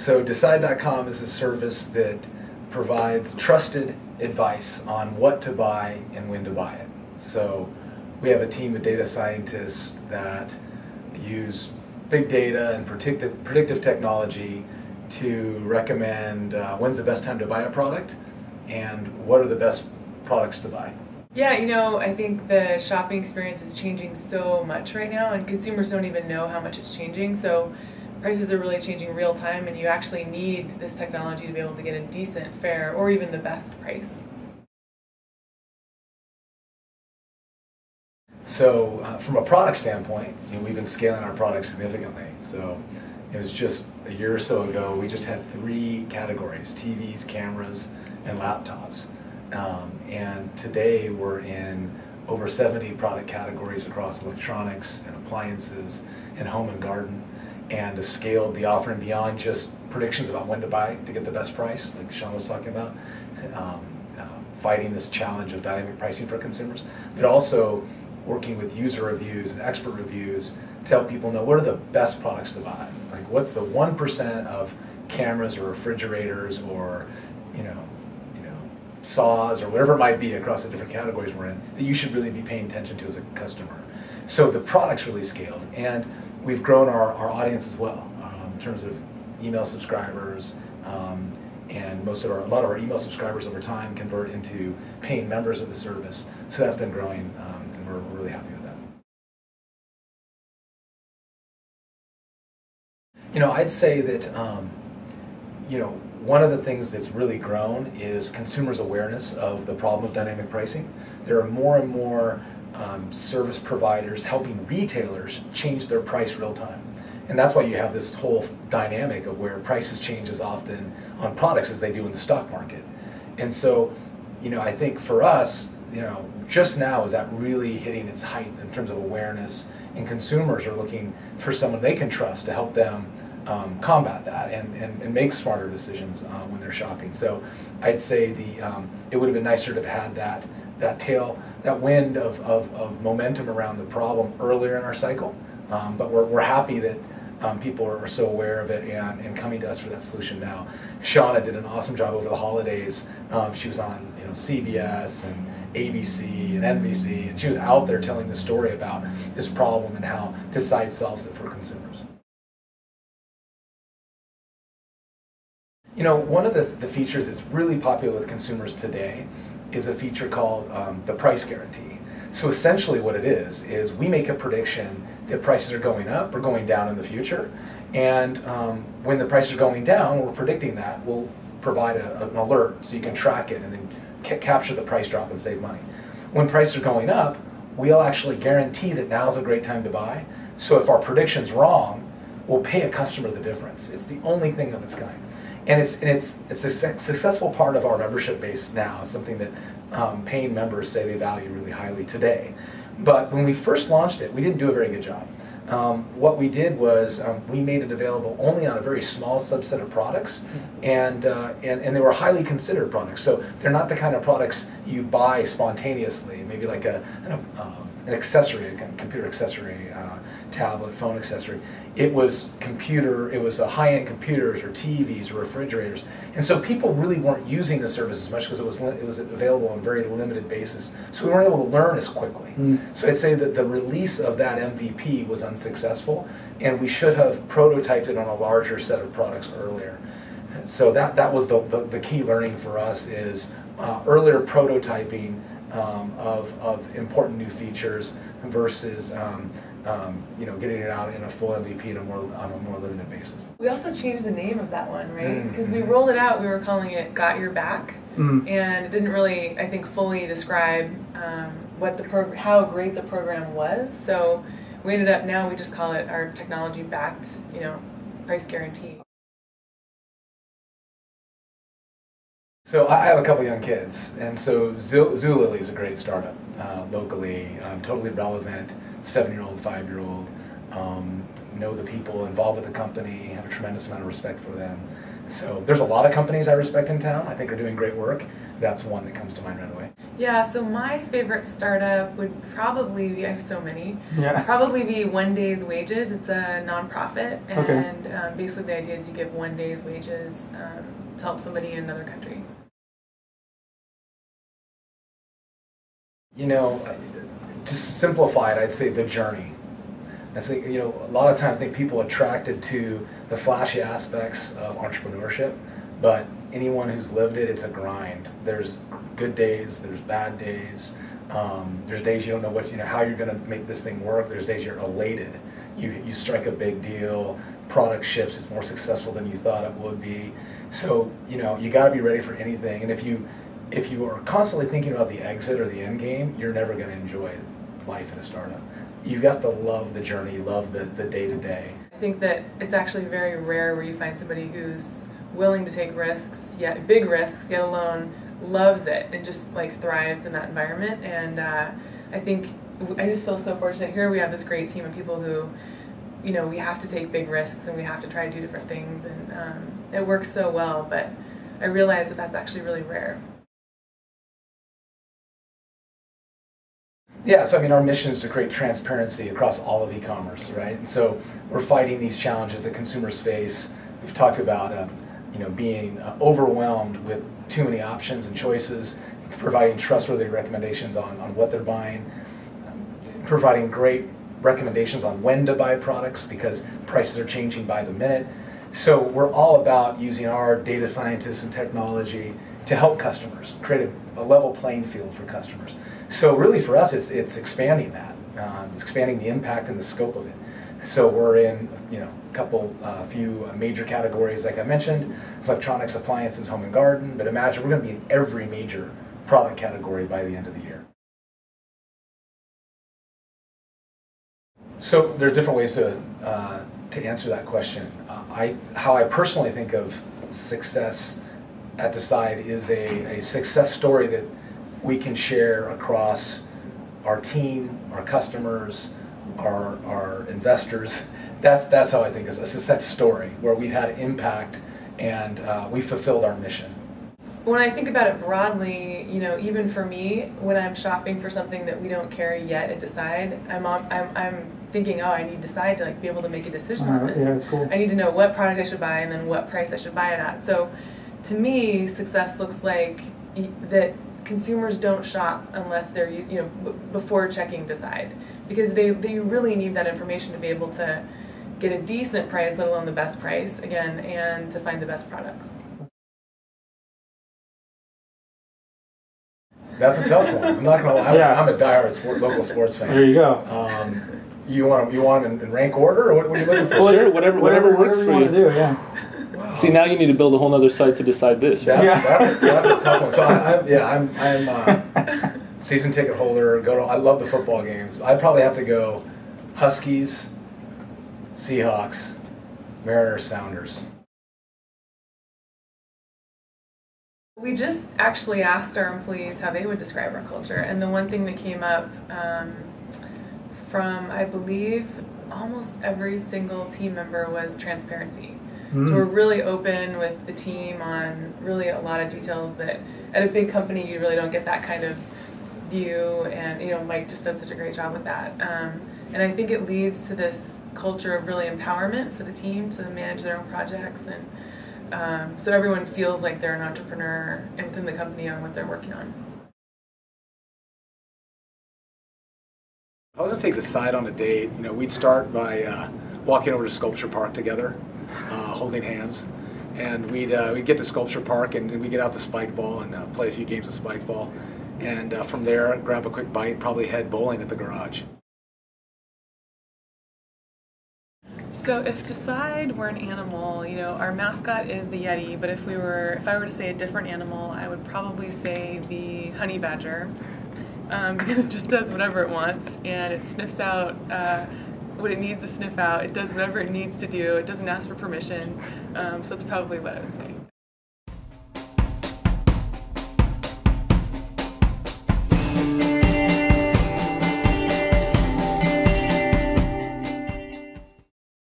So Decide.com is a service that provides trusted advice on what to buy and when to buy it. So we have a team of data scientists that use big data and predictive technology to recommend when's the best time to buy a product and what are the best products to buy. Yeah, I think the shopping experience is changing so much right now, and consumers don't even know how much it's changing. So prices are really changing real time, and you actually need this technology to be able to get a decent, fair, or even the best price. So from a product standpoint, we've been scaling our products significantly. So it was just a year or so ago, we just had 3 categories: TVs, cameras, and laptops. And today we're in over 70 product categories across electronics and appliances and home and garden, and have scaled the offering beyond just predictions about when to buy to get the best price, like Sean was talking about, fighting this challenge of dynamic pricing for consumers, but also working with user reviews and expert reviews to help people know what are the best products to buy. Like, what's the 1% of cameras or refrigerators or saws or whatever it might be across the different categories we're in that you should really be paying attention to as a customer. So the product's really scaled, and we've grown our audience as well in terms of email subscribers, and a lot of our email subscribers over time convert into paying members of the service. So that's been growing, and we're really happy with that. I'd say that one of the things that's really grown is consumers' awareness of the problem of dynamic pricing. There are more and more service providers helping retailers change their price real time. And that's why you have this whole dynamic of where prices change as often on products as they do in the stock market. And so, I think for us, just now is that really hitting its height in terms of awareness, and consumers are looking for someone they can trust to help them combat that and make smarter decisions when they're shopping. So I'd say it would have been nicer to have had that wind of momentum around the problem earlier in our cycle. But we're happy that people are so aware of it and coming to us for that solution now. Shauna did an awesome job over the holidays. She was on CBS and ABC and NBC, and she was out there telling the story about this problem and how Decide solves it for consumers. One of the features that's really popular with consumers today is a feature called the price guarantee. So essentially what it is we make a prediction that prices are going up or going down in the future, and when the prices are going down, we're predicting that, we'll provide an alert so you can track it and then capture the price drop and save money. When prices are going up, we'll actually guarantee that now's a great time to buy. So if our prediction's wrong, we'll pay a customer the difference. It's the only thing of its kind. And it's a successful part of our membership base now. It's something that paying members say they value really highly today. But when we first launched it, we didn't do a very good job. What we did was we made it available only on a very small subset of products, and they were highly considered products. So they're not the kind of products you buy spontaneously, maybe like an accessory, a computer accessory, tablet, phone accessory. It was high-end computers or TVs or refrigerators, and so people really weren't using the service as much because it was available on a very limited basis. So we weren't able to learn as quickly. So I'd say that the release of that MVP was unsuccessful, and we should have prototyped it on a larger set of products earlier. So that was the key learning for us is earlier prototyping of important new features versus getting it out in a full MVP on a more limited basis. We also changed the name of that one, right? Because we rolled it out, we were calling it Got Your Back, and it didn't really, I think, fully describe how great the program was. So we ended up now we just call it our technology-backed, price guarantee. So I have a couple young kids, and so Zulily is a great startup locally, totally relevant, 7-year-old, 5-year-old, know the people involved with the company, have a tremendous amount of respect for them. So there's a lot of companies I respect in town. I think are doing great work. That's one that comes to mind right away. Yeah, so my favorite startup would probably be, I have so many, yeah. probably be One Day's Wages. It's a nonprofit, and okay. Basically the idea is you give 1 day's wages to help somebody in another country. You know, to simplify it, I'd say the journey. I think, you know, a lot of times I think people are attracted to the flashy aspects of entrepreneurship, but anyone who's lived it, it's a grind. There's good days, there's bad days. There's days you don't know what, how you're going to make this thing work. There's days you're elated. You strike a big deal, product ships, it's more successful than you thought it would be. So, you got to be ready for anything. And if you are constantly thinking about the exit or the end game, you're never going to enjoy life in a startup. You've got to love the journey, love the day-to-day. I think that it's actually very rare where you find somebody who's willing to take risks, yet big risks, yet alone loves it and just like thrives in that environment. And I think I just feel so fortunate here. We have this great team of people who, we have to take big risks and we have to try to do different things, and it works so well. But I realize that that's actually really rare. Yeah, so our mission is to create transparency across all of e-commerce, right? And so we're fighting these challenges that consumers face. We've talked about, being overwhelmed with too many options and choices, providing trustworthy recommendations on what they're buying, providing great recommendations on when to buy products because prices are changing by the minute. So we're all about using our data scientists and technology to help customers, create a level playing field for customers. So really for us, it's expanding that, expanding the impact and the scope of it. So we're in, a few major categories, like I mentioned, electronics, appliances, home and garden, but imagine we're going to be in every major product category by the end of the year. So there's different ways to answer that question. How I personally think of success at Decide is a success story that we can share across our team, our customers, our investors. That's how I think it's a success story where we've had impact and we fulfilled our mission. When I think about it broadly, even for me, when I'm shopping for something that we don't carry yet at Decide, I'm thinking, I need Decide to be able to make a decision on this. Yeah, that's cool. I need to know what product I should buy and then what price I should buy it at. So, to me, success looks like that consumers don't shop unless they're before checking Decide, because they really need that information to be able to get a decent price, let alone the best price, again, and to find the best products. That's a tough one. I'm not going to lie. Yeah. I'm a diehard local sports fan. There you go. You want them in rank order, or what are you looking for? Sure, whatever works for you. Want to do, yeah. Wow. See, now you need to build a whole other site to decide this. Right? That's a tough one. So I'm season ticket holder. I love the football games. I'd probably have to go Huskies, Seahawks, Mariners, Sounders. We just actually asked our employees how they would describe our culture, and the one thing that came up from, I believe, almost every single team member was transparency. So we're really open with the team on really a lot of details that at a big company you really don't get that kind of view, and Mike just does such a great job with that. And I think it leads to this culture of really empowerment for the team to manage their own projects, and so everyone feels like they're an entrepreneur within the company on what they're working on. I was going to take Decide on a date. We'd start by walking over to Sculpture Park together, holding hands, and we'd get to Sculpture Park and we'd get out to Spike Ball and play a few games of Spike Ball, and from there grab a quick bite, probably head bowling at the garage. So if Decide were an animal, our mascot is the Yeti, but if I were to say a different animal, I would probably say the honey badger, because it just does whatever it wants, and it sniffs out what it needs to sniff out. It does whatever it needs to do. It doesn't ask for permission, so that's probably what I would say.